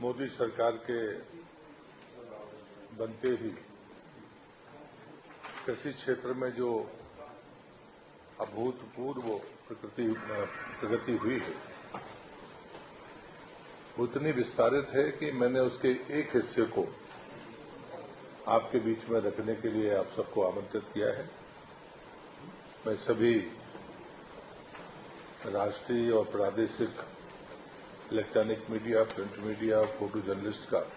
मोदी सरकार के बनते ही कृषि क्षेत्र में जो अभूतपूर्व प्रगति हुई है वो इतनी विस्तारित है कि मैंने उसके एक हिस्से को आपके बीच में रखने के लिए आप सबको आमंत्रित किया है। मैं सभी राष्ट्रीय और प्रादेशिक electronic media, print media, photo journalist का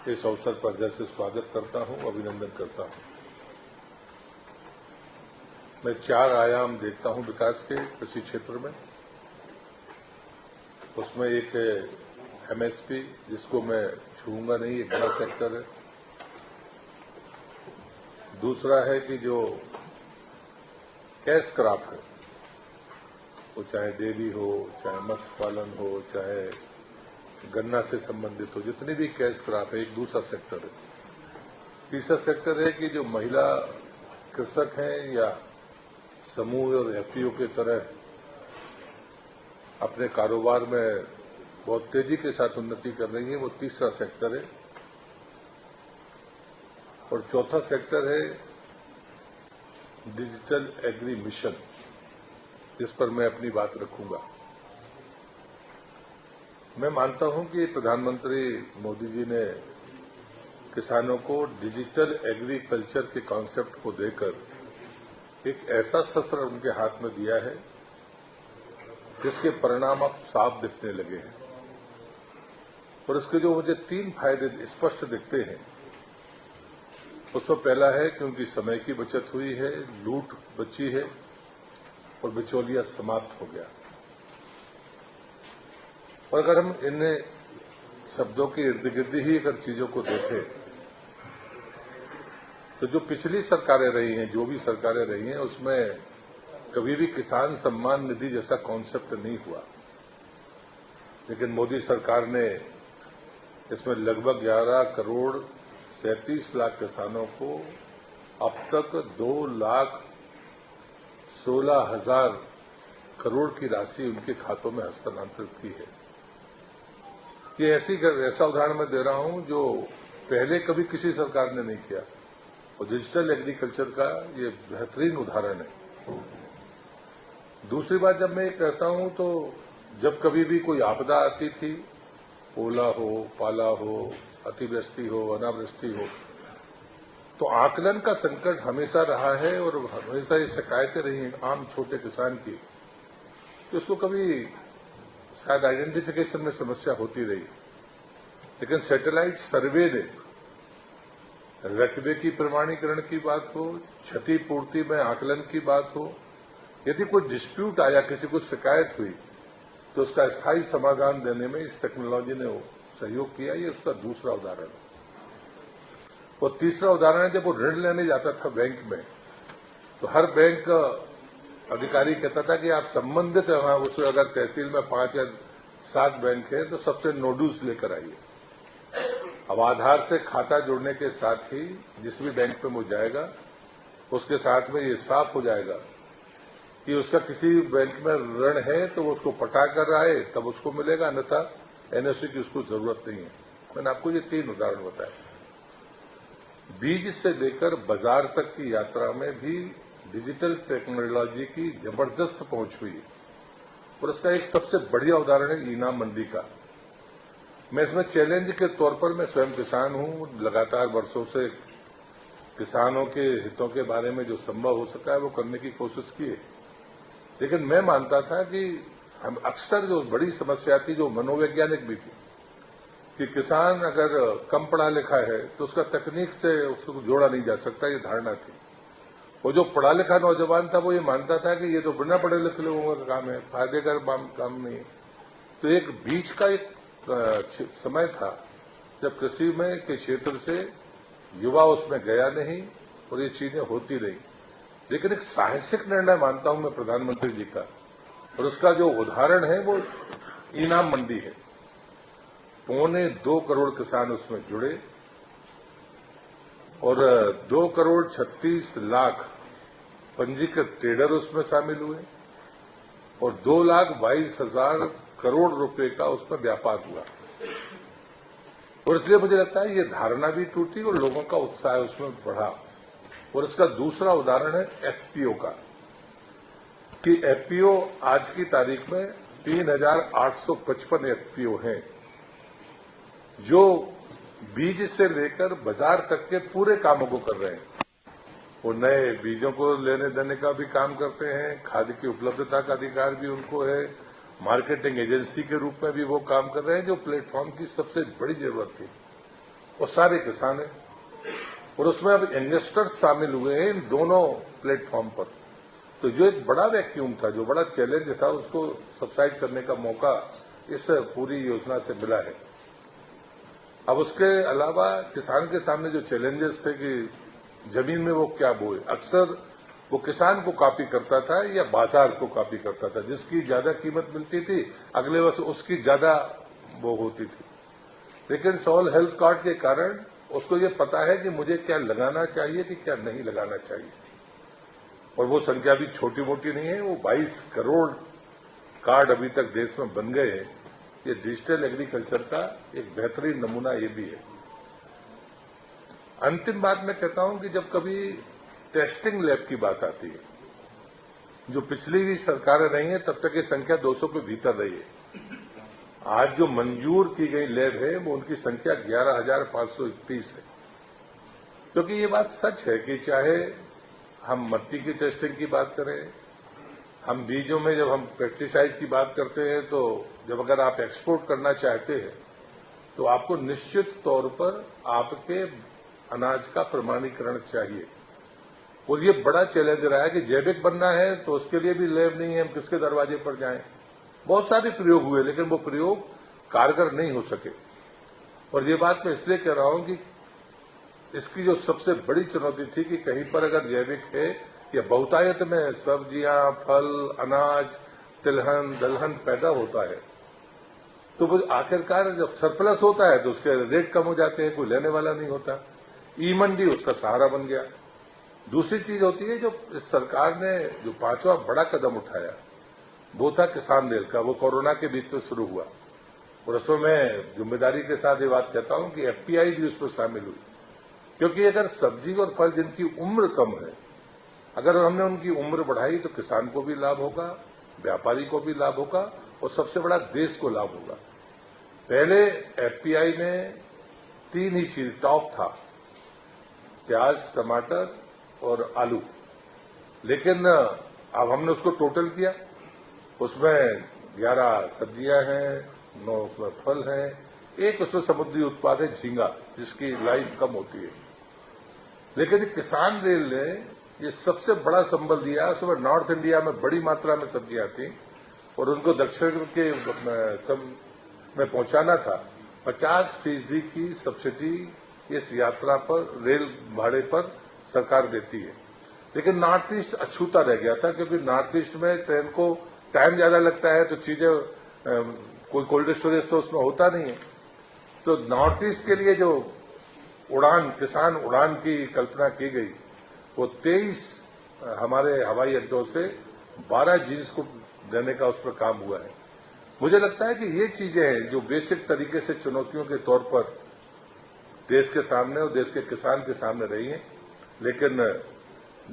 इस अवसर पर जैसे स्वागत करता हूं, अभिनंदन करता हूं। मैं 4 आयाम देखता हूं विकास के कृषि क्षेत्र में। उसमें एक एमएसपी, जिसको मैं छूऊंगा नहीं, एक बड़ा सेक्टर है। दूसरा है कि जो कैश क्रॉप है, वो चाहे डेयरी हो, चाहे मत्स्य पालन हो, चाहे गन्ना से संबंधित हो, जितनी भी कैश क्रॉप है, एक दूसरा सेक्टर है। तीसरा सेक्टर है कि जो महिला कृषक हैं या समूह और एफपीओ की तरह अपने कारोबार में बहुत तेजी के साथ उन्नति कर रही है, वो तीसरा सेक्टर है। और चौथा सेक्टर है डिजिटल एग्री मिशन, जिस पर मैं अपनी बात रखूंगा। मैं मानता हूं कि प्रधानमंत्री मोदी जी ने किसानों को डिजिटल एग्रीकल्चर के कॉन्सेप्ट को देकर एक ऐसा सत्र उनके हाथ में दिया है जिसके परिणाम अब साफ दिखने लगे हैं। और इसके जो मुझे 3 फायदे स्पष्ट दिखते हैं, उसमें पहला है कि उनकी समय की बचत हुई है, लूट बची है और बिचौलिया समाप्त हो गया। और अगर हम इन शब्दों के इर्द गिर्द ही अगर चीजों को देखें तो जो पिछली सरकारें रही हैं, जो भी सरकारें रही हैं, उसमें कभी भी किसान सम्मान निधि जैसा कॉन्सेप्ट नहीं हुआ। लेकिन मोदी सरकार ने इसमें लगभग 11 करोड़ 37 लाख किसानों को अब तक 2,16,000 करोड़ की राशि उनके खातों में हस्तांतरित की है। ये ऐसा उदाहरण मैं दे रहा हूं जो पहले कभी किसी सरकार ने नहीं किया। और डिजिटल एग्रीकल्चर का ये बेहतरीन उदाहरण है। दूसरी बात, जब मैं ये कहता हूं तो जब कभी भी कोई आपदा आती थी, ओला हो, पाला हो, अतिवृष्टि हो, अनावृष्टि हो, तो आकलन का संकट हमेशा रहा है और हमेशा ये शिकायतें रही हैं आम छोटे किसान की कि उसको कभी शायद आइडेंटिफिकेशन में समस्या होती रही। लेकिन सैटेलाइट सर्वे ने रकबे की प्रमाणीकरण की बात हो, क्षतिपूर्ति में आकलन की बात हो, यदि कोई डिस्प्यूट आया, किसी को शिकायत हुई, तो उसका स्थायी समाधान देने में इस टेक्नोलॉजी ने सहयोग किया। ये उसका दूसरा उदाहरण है। और तीसरा उदाहरण है, जब वो ऋण लेने जाता था बैंक में, तो हर बैंक अधिकारी कहता था कि आप संबंधित है वहां, उसमें अगर तहसील में 5 या 7 बैंक है तो सबसे नोडूस लेकर आइए। अब आधार से खाता जुड़ने के साथ ही जिस भी बैंक में वो जाएगा, उसके साथ में ये साफ हो जाएगा कि उसका किसी बैंक में ऋण है तो वो उसको पटा कर रहा है, तब उसको मिलेगा, अन्यथा एनओसी की उसको जरूरत नहीं है। मैंने आपको ये 3 उदाहरण बताए। बीज से लेकर बाजार तक की यात्रा में भी डिजिटल टेक्नोलॉजी की जबरदस्त पहुंच हुई। और उसका एक सबसे बढ़िया उदाहरण है इनाम मंडी का। मैं इसमें चैलेंज के तौर पर, मैं स्वयं किसान हूं, लगातार वर्षों से किसानों के हितों के बारे में जो संभव हो सका है वो करने की कोशिश की है। लेकिन मैं मानता था कि हम अक्सर जो बड़ी समस्या थी, जो मनोवैज्ञानिक भी थी, कि किसान अगर कम पढ़ा लिखा है तो उसका तकनीक से उसको जोड़ा नहीं जा सकता, ये धारणा थी। वो जो पढ़ा लिखा नौजवान था वो ये मानता था कि ये तो बिना पढ़े लिखे लोगों का काम है, फायदे का काम नहीं है। तो एक बीच का एक समय था जब कृषि में के क्षेत्र से युवा उसमें गया नहीं और ये चीजें होती रही। लेकिन एक साहसिक निर्णय मानता हूं मैं प्रधानमंत्री जी का, और उसका जो उदाहरण है वो इनाम मंडी है। 2.25 करोड़ किसान उसमें जुड़े और 2 करोड़ 36 लाख पंजीकृत ट्रेडर उसमें शामिल हुए और 2,22,000 करोड़ रुपए का उसमें व्यापार हुआ। और इसलिए मुझे लगता है ये धारणा भी टूटी और लोगों का उत्साह उसमें बढ़ा। और इसका दूसरा उदाहरण है एफपीओ का, कि एफपीओ आज की तारीख में 3,855 एफपीओ हैं, जो बीज से लेकर बाजार तक के पूरे कामों को कर रहे हैं। वो नए बीजों को लेने देने का भी काम करते हैं, खाद की उपलब्धता का अधिकार भी उनको है, मार्केटिंग एजेंसी के रूप में भी वो काम कर रहे हैं, जो प्लेटफॉर्म की सबसे बड़ी जरूरत थी। वो सारे किसान हैं और उसमें अब इन्वेस्टर्स शामिल हुए हैं इन दोनों प्लेटफॉर्म पर। तो जो एक बड़ा वैक्यूम था, जो बड़ा चैलेंज था, उसको सबसाइड करने का मौका इस पूरी योजना से मिला है। अब उसके अलावा किसान के सामने जो चैलेंजेस थे कि जमीन में वो क्या बोए, अक्सर वो किसान को कॉपी करता था या बाजार को कॉपी करता था। जिसकी ज्यादा कीमत मिलती थी अगले वर्ष उसकी ज्यादा वो होती थी। लेकिन सॉइल हेल्थ कार्ड के कारण उसको ये पता है कि मुझे क्या लगाना चाहिए कि क्या नहीं लगाना चाहिए। और वो संख्या भी छोटी मोटी नहीं है, वो 22 करोड़ कार्ड अभी तक देश में बन गए हैं। ये डिजिटल एग्रीकल्चर का एक बेहतरीन नमूना ये भी है। अंतिम बात मैं कहता हूं कि जब कभी टेस्टिंग लैब की बात आती है, जो पिछली भी सरकारें रही हैं तब तक ये संख्या 200 के भीतर रही है। आज जो मंजूर की गई लैब है वो उनकी संख्या 11,531 है। क्योंकि ये बात सच है कि चाहे हम मट्टी की टेस्टिंग की बात करें, हम बीजों में जब हम पेस्टिसाइड की बात करते हैं, तो जब अगर आप एक्सपोर्ट करना चाहते हैं तो आपको निश्चित तौर पर आपके अनाज का प्रमाणीकरण चाहिए। और ये बड़ा चैलेंज रहा है कि जैविक बनना है तो उसके लिए भी लैब नहीं है, हम किसके दरवाजे पर जाएं। बहुत सारे प्रयोग हुए लेकिन वो प्रयोग कारगर नहीं हो सके। और ये बात मैं इसलिए कह रहा हूं कि इसकी जो सबसे बड़ी चुनौती थी कि कहीं पर अगर जैविक है या बहुतायत में सब्जियां, फल, अनाज, तिलहन, दलहन पैदा होता है, तो वो आखिरकार जब सरप्लस होता है तो उसके रेट कम हो जाते हैं, कोई लेने वाला नहीं होता। ई मंडी उसका सहारा बन गया। दूसरी चीज होती है, जो इस सरकार ने जो 5वां बड़ा कदम उठाया वो था किसान रेल का। वो कोरोना के बीच में शुरू हुआ और उसमें मैं जिम्मेदारी के साथ ये बात कहता हूं कि एफपीआई भी उसमें शामिल हुई। क्योंकि अगर सब्जी और फल जिनकी उम्र कम है, अगर हमने उनकी उम्र बढ़ाई तो किसान को भी लाभ होगा, व्यापारी को भी लाभ होगा और सबसे बड़ा देश को लाभ होगा। पहले एफपीआई में 3 ही चीज टॉप था, प्याज, टमाटर और आलू। लेकिन अब हमने उसको टोटल किया, उसमें 11 सब्जियां हैं, 9 उसमें फल हैं, एक उसमें समुद्री उत्पाद है झींगा, जिसकी लाइफ कम होती है। लेकिन किसान रेल ने ये सबसे बड़ा संबल दिया। उसमें नॉर्थ इंडिया में बड़ी मात्रा में सब्जियां थी और उनको दक्षिण के में पहुंचाना था। 50% की सब्सिडी इस यात्रा पर, रेल भाड़े पर सरकार देती है। लेकिन नॉर्थ ईस्ट अछूता रह गया था, क्योंकि नॉर्थ ईस्ट में ट्रेन को टाइम ज्यादा लगता है तो चीजें कोई कोल्ड स्टोरेज तो उसमें होता नहीं है। तो नॉर्थ ईस्ट के लिए जो उड़ान, किसान उड़ान की कल्पना की गई, वो 23 हमारे हवाई अड्डों से 12 जीन्स को देने का उस पर काम हुआ है। मुझे लगता है कि ये चीजें हैं जो बेसिक तरीके से चुनौतियों के तौर पर देश के सामने और देश के किसान के सामने रही हैं। लेकिन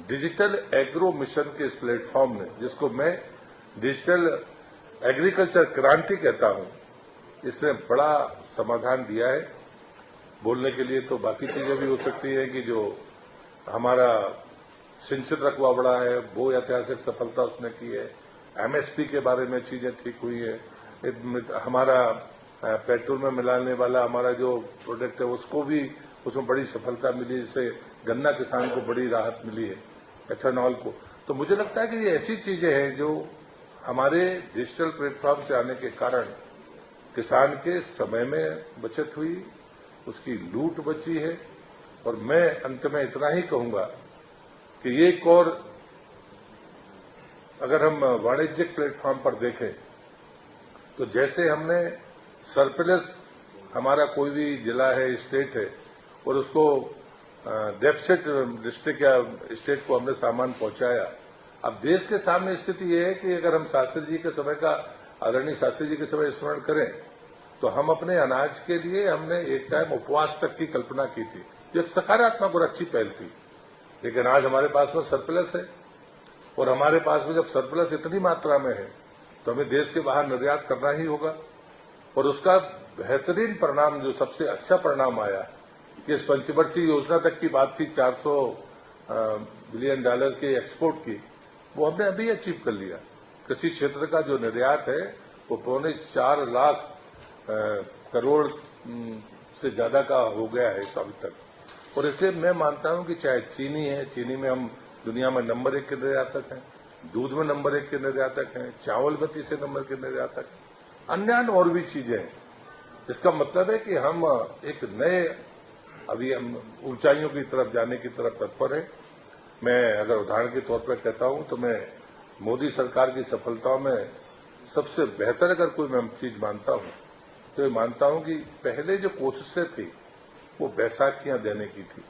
डिजिटल एग्रो मिशन के इस प्लेटफॉर्म ने, जिसको मैं डिजिटल एग्रीकल्चर क्रांति कहता हूं, इसने बड़ा समाधान दिया है। बोलने के लिए तो बाकी चीजें भी हो सकती है कि जो हमारा सिंचित रकबा बढ़ा है वो ऐतिहासिक सफलता उसने की है। एमएसपी के बारे में चीजें ठीक हुई है। हमारा पेट्रोल में मिलाने वाला हमारा जो प्रोडक्ट है उसको भी, उसमें बड़ी सफलता मिली, जिससे गन्ना किसान को बड़ी राहत मिली है, एथेनॉल को। तो मुझे लगता है कि ये ऐसी चीजें हैं जो हमारे डिजिटल प्लेटफॉर्म से आने के कारण किसान के समय में बचत हुई, उसकी लूट बची है। और मैं अंत में इतना ही कहूंगा कि ये एक और, अगर हम वाणिज्यिक प्लेटफॉर्म पर देखें तो जैसे हमने सरप्लस, हमारा कोई भी जिला है, स्टेट है, और उसको डेफिसिट डिस्ट्रिक्ट या स्टेट को हमने सामान पहुंचाया। अब देश के सामने स्थिति यह है कि अगर हम शास्त्री जी के समय का, आदरणीय शास्त्री जी के समय स्मरण करें तो हम अपने अनाज के लिए हमने एक टाइम उपवास तक की कल्पना की थी, जो एक सकारात्मक और अच्छी पहल थी। लेकिन आज हमारे पास में सरप्लस है, और हमारे पास में जब सरप्लस इतनी मात्रा में है तो हमें देश के बाहर निर्यात करना ही होगा। और उसका बेहतरीन परिणाम, जो सबसे अच्छा परिणाम आया कि इस पंचवर्षीय योजना तक की बात थी, $400 बिलियन के एक्सपोर्ट की, वो हमने अभी अचीव कर लिया। कृषि क्षेत्र का जो निर्यात है वो 4.25 लाख करोड़ से ज्यादा का हो गया है इस अभी तक। और इसलिए मैं मानता हूं कि चाहे चीनी है, चीनी में हम दुनिया में नंबर 1 के निर्यातक हैं, दूध में नंबर 1 के निर्यातक हैं, चावल में तीसरे नंबर के निर्यातक हैं, अन्य और भी चीजें हैं। इसका मतलब है कि हम एक नए अभी हम ऊंचाइयों की तरफ जाने की तरफ तत्पर है। मैं अगर उदाहरण के तौर पर कहता हूं तो मैं मोदी सरकार की सफलताओं में सबसे बेहतर अगर कोई मैं चीज मानता हूं तो ये मानता हूं कि पहले जो कोशिशें थी वो बैसाखियां देने की थी,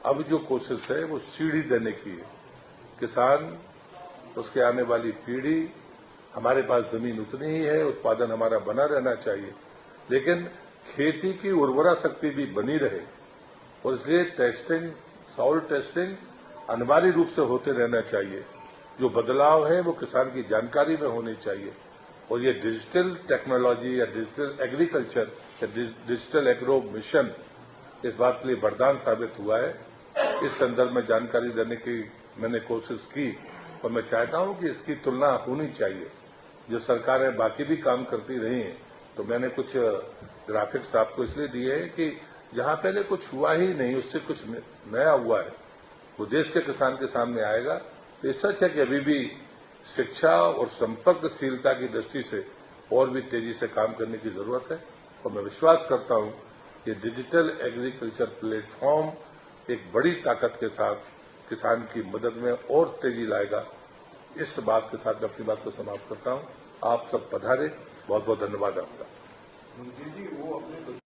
अब जो कोशिश है वो सीढ़ी देने की है। किसान, उसके आने वाली पीढ़ी, हमारे पास जमीन उतनी ही है, उत्पादन हमारा बना रहना चाहिए, लेकिन खेती की उर्वरा शक्ति भी बनी रहे। और इसलिए टेस्टिंग, सॉइल टेस्टिंग अनिवार्य रूप से होते रहना चाहिए। जो बदलाव है वो किसान की जानकारी में होनी चाहिए। और ये डिजिटल टेक्नोलॉजी या डिजिटल एग्रीकल्चर या डिजिटल एग्रो मिशन इस बात के लिए वरदान साबित हुआ है। इस संदर्भ में जानकारी देने की मैंने कोशिश की, और मैं चाहता हूं कि इसकी तुलना होनी चाहिए। जो सरकारें बाकी भी काम करती रही हैं, तो मैंने कुछ ग्राफिक्स आपको इसलिए दिए हैं कि जहां पहले कुछ हुआ ही नहीं, उससे कुछ नया हुआ है, वो देश के किसान के सामने आएगा। तो ये सच है कि अभी भी शिक्षा और संपर्कशीलता की दृष्टि से और भी तेजी से काम करने की जरूरत है। और मैं विश्वास करता हूं कि डिजिटल एग्रीकल्चर प्लेटफॉर्म एक बड़ी ताकत के साथ किसान की मदद में और तेजी लाएगा। इस बात के साथ मैं अपनी बात को समाप्त करता हूं। आप सब पधारे, बहुत बहुत धन्यवाद आपका।